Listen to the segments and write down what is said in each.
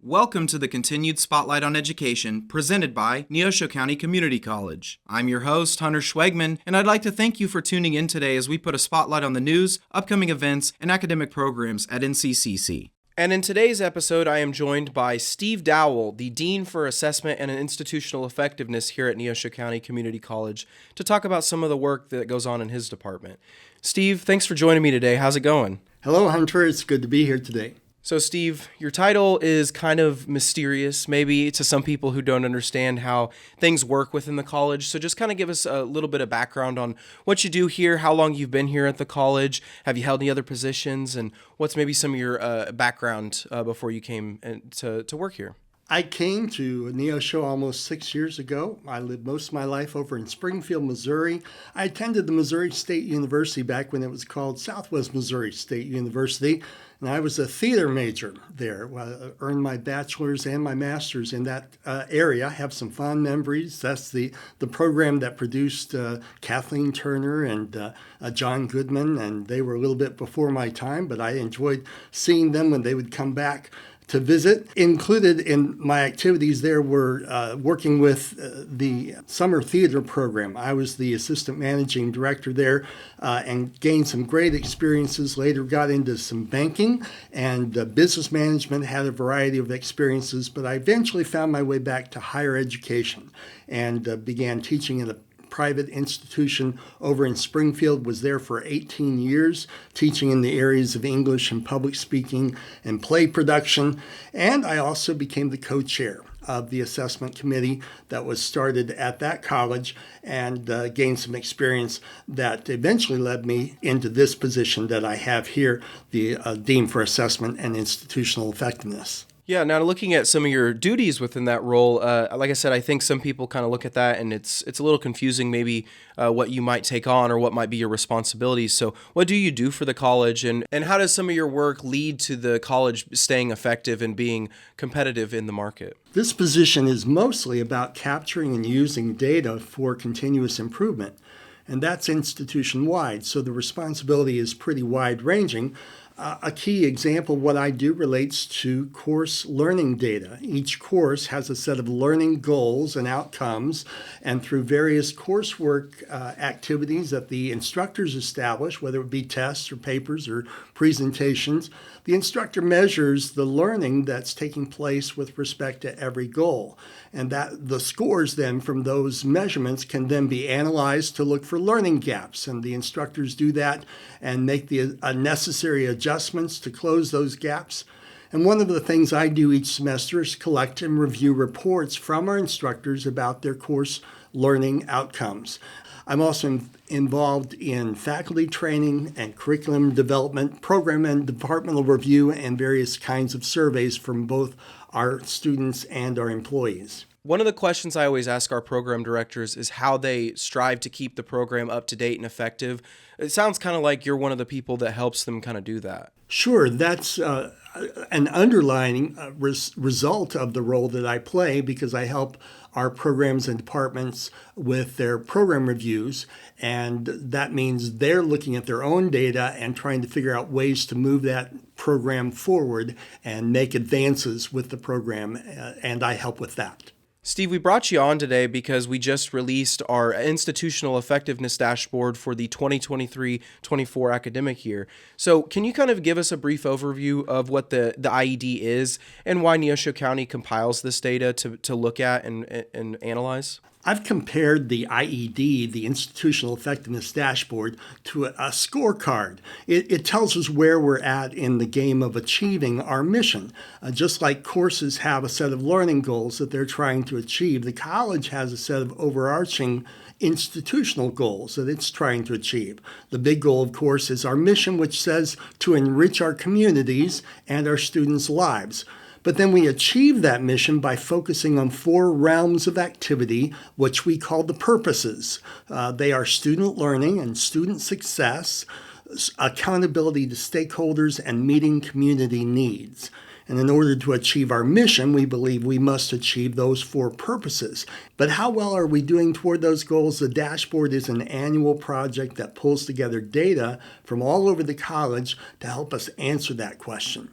Welcome to the continued Spotlight on Education presented by Neosho County Community College. I'm your host, Huntyr Schwegman, and I'd like to thank you for tuning in today as we put a spotlight on the news, upcoming events, and academic programs at NCCC. And in today's episode, I am joined by Steve Dowell, the Dean for Assessment and Institutional Effectiveness here at Neosho County Community College, to talk about some of the work that goes on in his department. Steve, thanks for joining me today. How's it going? Hello, Hunter. It's good to be here today. So, Steve, your title is kind of mysterious, maybe to some people who don't understand how things work within the college. So just kind of give us a little bit of background on what you do here, how long you've been here at the college, have you held any other positions, and what's maybe some of your background before you came to work here. I came to Neosho almost 6 years ago. I lived most of my life over in Springfield, Missouri. I attended the Missouri State University back when it was called Southwest Missouri State University, and I was a theater major there. I earned my bachelor's and my master's in that area. I have some fond memories. That's the program that produced Kathleen Turner and John Goodman, and they were a little bit before my time, but I enjoyed seeing them when they would come back to visit. Included in my activities there were working with the summer theater program. I was the assistant managing director there and gained some great experiences. Later got into some banking and business management, had a variety of experiences, but I eventually found my way back to higher education and began teaching in a private institution over in Springfield, was there for 18 years, teaching in the areas of English and public speaking and play production. And I also became the co-chair of the assessment committee that was started at that college and gained some experience that eventually led me into this position that I have here, the Dean for Assessment and Institutional Effectiveness. Yeah, now looking at some of your duties within that role, like I said, I think some people kind of look at that and it's a little confusing maybe what you might take on or what might be your responsibilities. So what do you do for the college and how does some of your work lead to the college staying effective and being competitive in the market? This position is mostly about capturing and using data for continuous improvement, and that's institution-wide, so the responsibility is pretty wide-ranging. A key example of what I do relates to course learning data. Each course has a set of learning goals and outcomes, and through various coursework activities that the instructors establish, whether it be tests or papers or presentations, the instructor measures the learning that's taking place with respect to every goal. And that the scores then from those measurements can then be analyzed to look for learning gaps. And the instructors do that and make the necessary adjustments to close those gaps. And one of the things I do each semester is collect and review reports from our instructors about their course learning outcomes. I'm also involved in faculty training and curriculum development, program and departmental review, and various kinds of surveys from both our students and our employees. One of the questions I always ask our program directors is how they strive to keep the program up to date and effective. It sounds kind of like you're one of the people that helps them kind of do that. Sure, that's an underlying result of the role that I play because I help our programs and departments with their program reviews, and that means they're looking at their own data and trying to figure out ways to move that program forward and make advances with the program, and I help with that. Steve, we brought you on today because we just released our institutional effectiveness dashboard for the 2023-24 academic year. So can you kind of give us a brief overview of what the IED is and why Neosho County compiles this data to look at and analyze? I've compared the IED, the Institutional Effectiveness Dashboard, to a scorecard. It tells us where we're at in the game of achieving our mission. Just like courses have a set of learning goals that they're trying to achieve, the college has a set of overarching institutional goals that it's trying to achieve. The big goal, of course, is our mission, which says to enrich our communities and our students' lives. But then we achieve that mission by focusing on 4 realms of activity, which we call the purposes. They are student learning and student success, accountability to stakeholders, and meeting community needs. And in order to achieve our mission, we believe we must achieve those 4 purposes. But how well are we doing toward those goals? The dashboard is an annual project that pulls together data from all over the college to help us answer that question.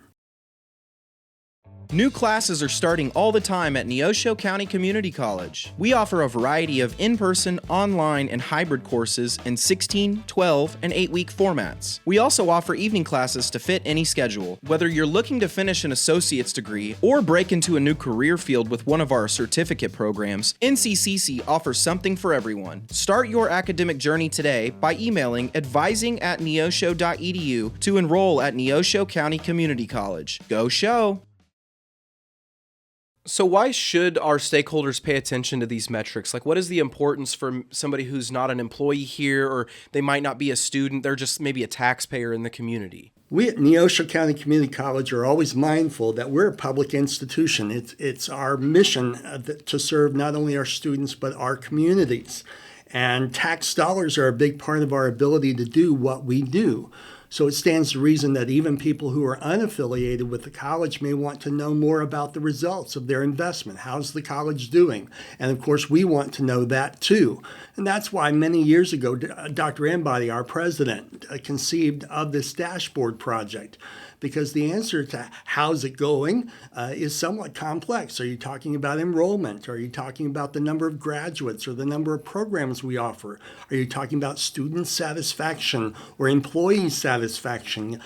New classes are starting all the time at Neosho County Community College. We offer a variety of in-person, online, and hybrid courses in 16, 12, and 8-week formats. We also offer evening classes to fit any schedule. Whether you're looking to finish an associate's degree or break into a new career field with one of our certificate programs, NCCC offers something for everyone. Start your academic journey today by emailing advising@neosho.edu to enroll at Neosho County Community College. Go Show! So why should our stakeholders pay attention to these metrics? Like, what is the importance for somebody who's not an employee here, or they might not be a student, they're just maybe a taxpayer in the community? We at Neosho County Community College are always mindful that we're a public institution. It's our mission to serve not only our students, but our communities. And tax dollars are a big part of our ability to do what we do. So it stands to reason that even people who are unaffiliated with the college may want to know more about the results of their investment. How's the college doing? And of course, we want to know that too. And that's why many years ago, Dr. Embody, our president, conceived of this dashboard project. Because the answer to how's it going is somewhat complex. Are you talking about enrollment? Are you talking about the number of graduates or the number of programs we offer? Are you talking about student satisfaction or employee satisfaction?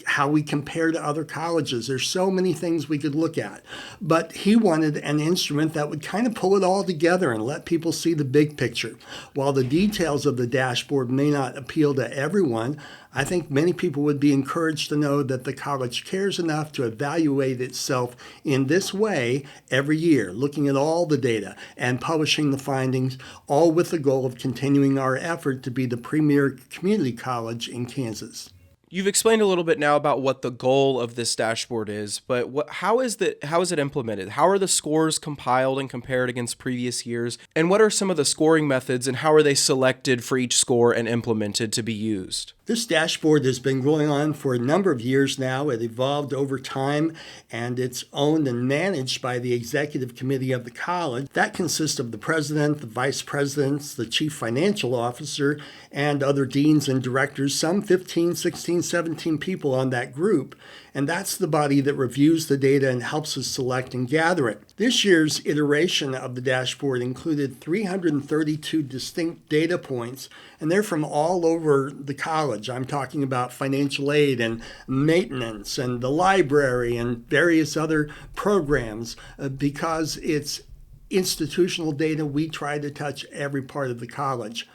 How we compare to other colleges? There's so many things we could look at. But he wanted an instrument that would kind of pull it all together and let people see the big picture. While the details of the dashboard may not appeal to everyone, I think many people would be encouraged to know that the college cares enough to evaluate itself in this way every year, looking at all the data and publishing the findings, all with the goal of continuing our effort to be the premier community college in Kansas. You've explained a little bit now about what the goal of this dashboard is, but how is it implemented? How are the scores compiled and compared against previous years? And what are some of the scoring methods, and how are they selected for each score and implemented to be used? This dashboard has been going on for a number of years now. It evolved over time, and it's owned and managed by the executive committee of the college. That consists of the president, the vice presidents, the chief financial officer, and other deans and directors, some 15, 16, 17 people on that group. And that's the body that reviews the data and helps us select and gather it. This year's iteration of the dashboard included 332 distinct data points, and they're from all over the college. I'm talking about financial aid and maintenance and the library and various other programs. Because it's institutional data, we try to touch every part of the college.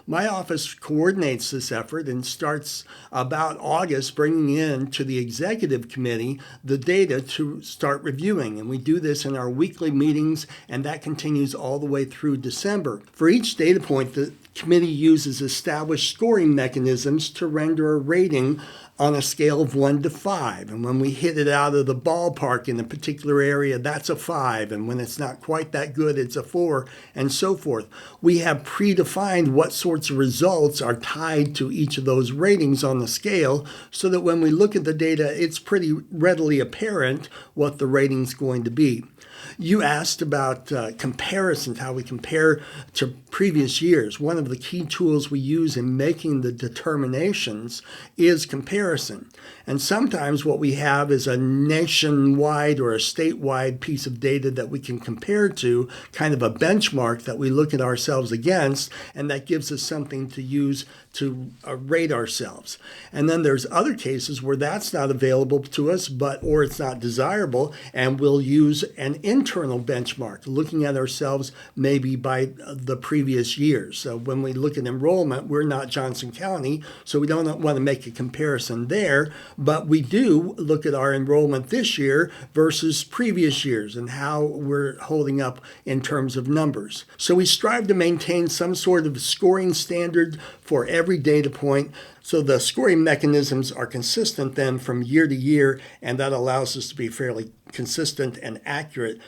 My office coordinates this effort and starts about August bringing in to the executive committee the data to start reviewing. And we do this in our weekly meetings, and that continues all the way through December. For each data point, the committee uses established scoring mechanisms to render a rating on a scale of 1 to 5. And when we hit it out of the ballpark in a particular area, that's a 5. And when it's not quite that good, it's a 4, and so forth. We have predefined what sorts of results are tied to each of those ratings on the scale, so that when we look at the data, it's pretty readily apparent what the rating's going to be. You asked about comparisons, how we compare to previous years. One of the key tools we use in making the determinations is comparison. And sometimes what we have is a nationwide or a statewide piece of data that we can compare to, kind of a benchmark that we look at ourselves against, and that gives us something to use to rate ourselves. And then there's other cases where that's not available to us, or it's not desirable, and we'll use an internal benchmark, looking at ourselves maybe by the previous years. So when we look at enrollment, we're not Johnson County, so we don't want to make a comparison there, but we do look at our enrollment this year versus previous years and how we're holding up in terms of numbers. So we strive to maintain some sort of scoring standard for every data point, so the scoring mechanisms are consistent then from year to year, and that allows us to be fairly consistent and accurate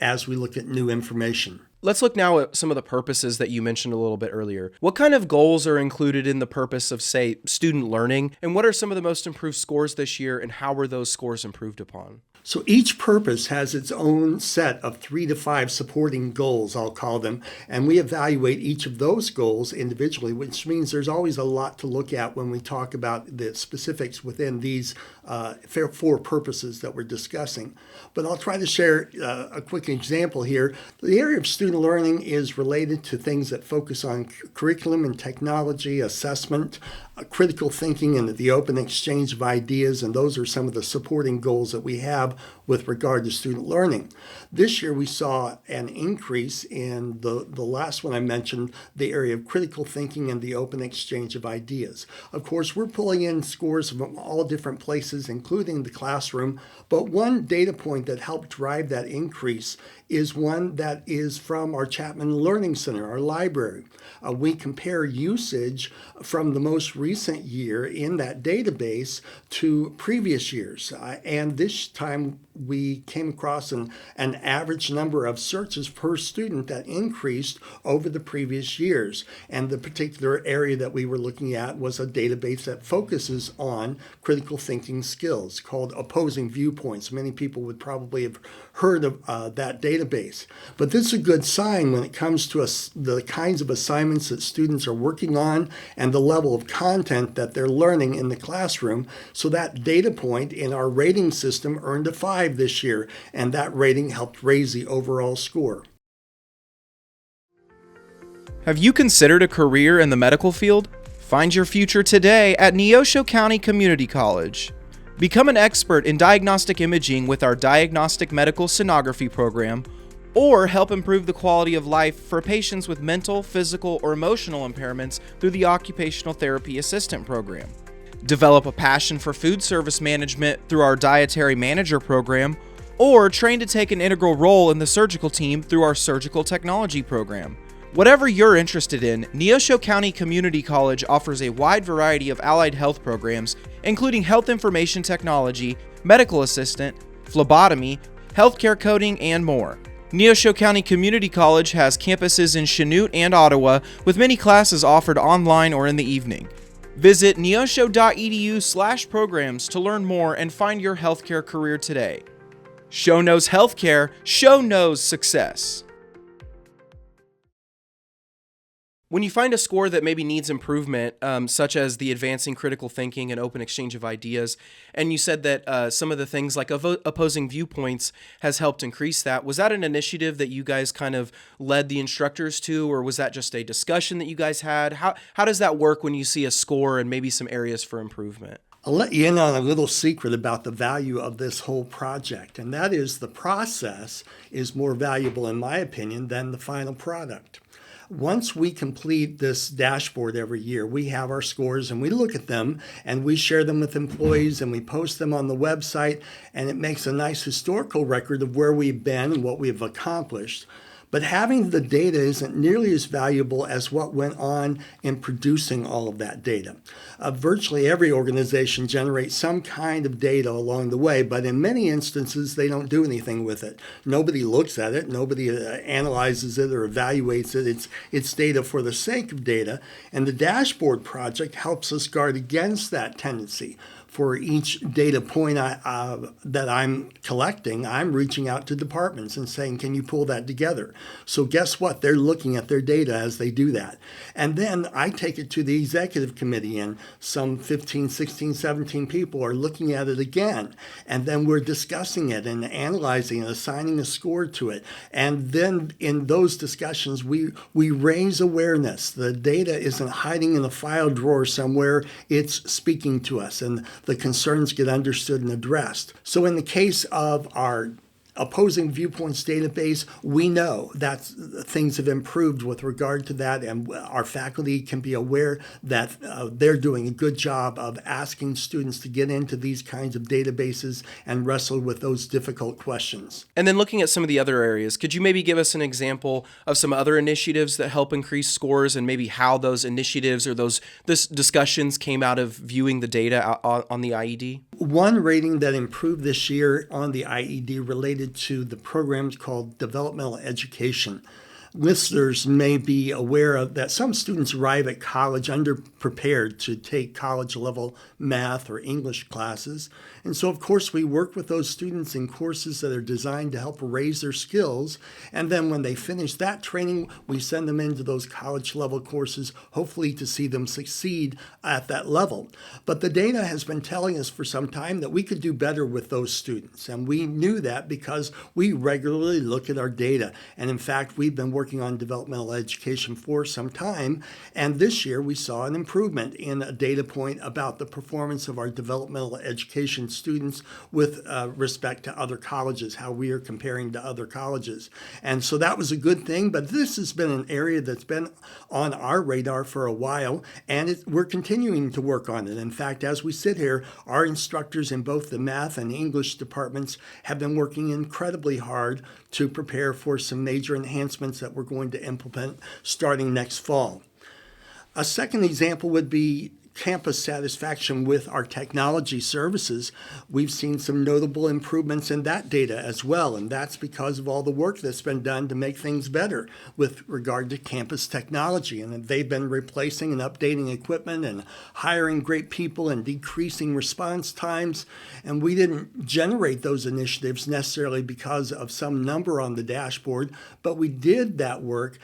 as we look at new information. Let's look now at some of the purposes that you mentioned a little bit earlier. What kind of goals are included in the purpose of, say, student learning? And what are some of the most improved scores this year, and how were those scores improved upon? So each purpose has its own set of 3 to 5 supporting goals, I'll call them, and we evaluate each of those goals individually, which means there's always a lot to look at when we talk about the specifics within these for purposes that we're discussing. But I'll try to share a quick example here. The area of student learning is related to things that focus on curriculum and technology, assessment, critical thinking, and the open exchange of ideas, and those are some of the supporting goals that we have with regard to student learning. This year we saw an increase in the last one I mentioned, the area of critical thinking and the open exchange of ideas. Of course, we're pulling in scores from all different places, including the classroom, but one data point that helped drive that increase is one that is from our Chapman Learning Center, our library. We compare usage from the most recent year in that database to previous years. And this time we came across an average number of searches per student that increased over the previous years. And the particular area that we were looking at was a database that focuses on critical thinking skills called Opposing Viewpoints. Many people would probably have heard of that database. But this is a good sign when it comes to the kinds of assignments that students are working on and the level of content that they're learning in the classroom. So that data point in our rating system earned a 5 this year, and that rating helped raise the overall score. Have you considered a career in the medical field? Find your future today at Neosho County Community College. Become an expert in diagnostic imaging with our Diagnostic Medical Sonography program, or help improve the quality of life for patients with mental, physical, or emotional impairments through the Occupational Therapy Assistant program. Develop a passion for food service management through our Dietary Manager program, or train to take an integral role in the surgical team through our Surgical Technology program. Whatever you're interested in, Neosho County Community College offers a wide variety of allied health programs, including health information technology, medical assistant, phlebotomy, healthcare coding, and more. Neosho County Community College has campuses in Chanute and Ottawa, with many classes offered online or in the evening. Visit neosho.edu/programs to learn more and find your healthcare career today. Show knows healthcare, show knows success. When you find a score that maybe needs improvement, such as the advancing critical thinking and open exchange of ideas, and you said that some of the things like opposing viewpoints has helped increase that, was that an initiative that you guys kind of led the instructors to, or was that just a discussion that you guys had? How does that work when you see a score and maybe some areas for improvement? I'll let you in on a little secret about the value of this whole project, and that is the process is more valuable, in my opinion, than the final product. Once we complete this dashboard every year, we have our scores and we look at them and we share them with employees and we post them on the website, and it makes a nice historical record of where we've been and what we've accomplished. But having the data isn't nearly as valuable as what went on in producing all of that data. Virtually every organization generates some kind of data along the way, but in many instances, they don't do anything with it. Nobody looks at it. Nobody analyzes it or evaluates it. It's data for the sake of data. And the dashboard project helps us guard against that tendency. For each data point that I'm collecting, I'm reaching out to departments and saying, can you pull that together? So guess what? They're looking at their data as they do that. And then I take it to the executive committee, and some 15, 16, 17 people are looking at it again. And then we're discussing it and analyzing and assigning a score to it. And then in those discussions, we raise awareness. The data isn't hiding in a file drawer somewhere. It's speaking to us, and the concerns get understood and addressed. So in the case of our opposing viewpoints database, we know that things have improved with regard to that, and our faculty can be aware that they're doing a good job of asking students to get into these kinds of databases and wrestle with those difficult questions. And then looking at some of the other areas, could you maybe give us an example of some other initiatives that help increase scores, and maybe how those initiatives or those discussions came out of viewing the data on the IED? One rating that improved this year on the IED related to the programs called developmental education. listeners may be aware of that some students arrive at college underprepared to take college level math or English classes. And so, of course, we work with those students in courses that are designed to help raise their skills. And then when they finish that training, we send them into those college level courses, hopefully to see them succeed at that level. But the data has been telling us for some time that we could do better with those students. And we knew that because we regularly look at our data. And in fact, we've been working on developmental education for some time. And this year we saw an improvement in a data point about the performance of our developmental education students with respect to other colleges, how we are comparing to other colleges. And so that was a good thing, but this has been an area that's been on our radar for a while, and we're continuing to work on it. In fact, as we sit here, our instructors in both the math and English departments have been working incredibly hard to prepare for some major enhancements that we're going to implement starting next fall. A second example would be campus satisfaction with our technology services. We've seen some notable improvements in that data as well, and that's because of all the work that's been done to make things better with regard to campus technology. And they've been replacing and updating equipment and hiring great people and decreasing response times. And we didn't generate those initiatives necessarily because of some number on the dashboard, but we did that work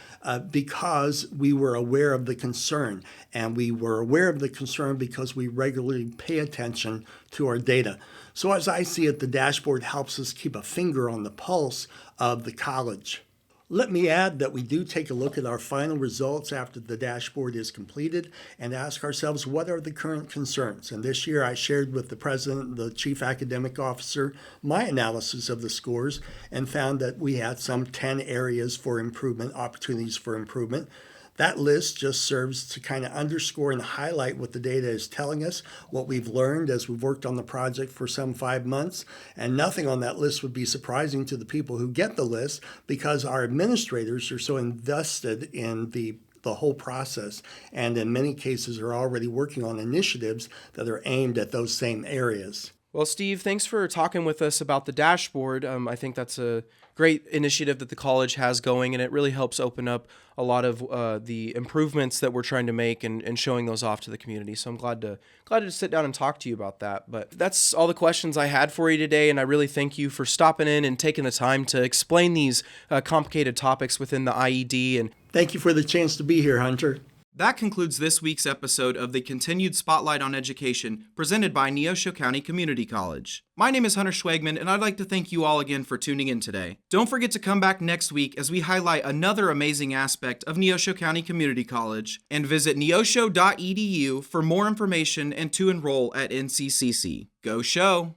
because we were aware of the concern. And we were aware of the concern because we regularly pay attention to our data. So as I see it, the dashboard helps us keep a finger on the pulse of the college. Let me add that we do take a look at our final results after the dashboard is completed and ask ourselves, what are the current concerns? And this year I shared with the president, the chief academic officer, my analysis of the scores and found that we had some 10 areas for improvement, opportunities for improvement. That list just serves to kind of underscore and highlight what the data is telling us, what we've learned as we've worked on the project for some 5 months. And nothing on that list would be surprising to the people who get the list because our administrators are so invested in the whole process and in many cases are already working on initiatives that are aimed at those same areas. Well, Steve, thanks for talking with us about the dashboard. I think that's a great initiative that the college has going, and it really helps open up a lot of the improvements that we're trying to make and showing those off to the community. So I'm glad to sit down and talk to you about that. But that's all the questions I had for you today, and I really thank you for stopping in and taking the time to explain these complicated topics within the IED. And thank you for the chance to be here, Hunter. That concludes this week's episode of the Continued Spotlight on Education presented by Neosho County Community College. My name is Huntyr Schwegman, and I'd like to thank you all again for tuning in today. Don't forget to come back next week as we highlight another amazing aspect of Neosho County Community College, and visit neosho.edu for more information and to enroll at NCCC. Go Show!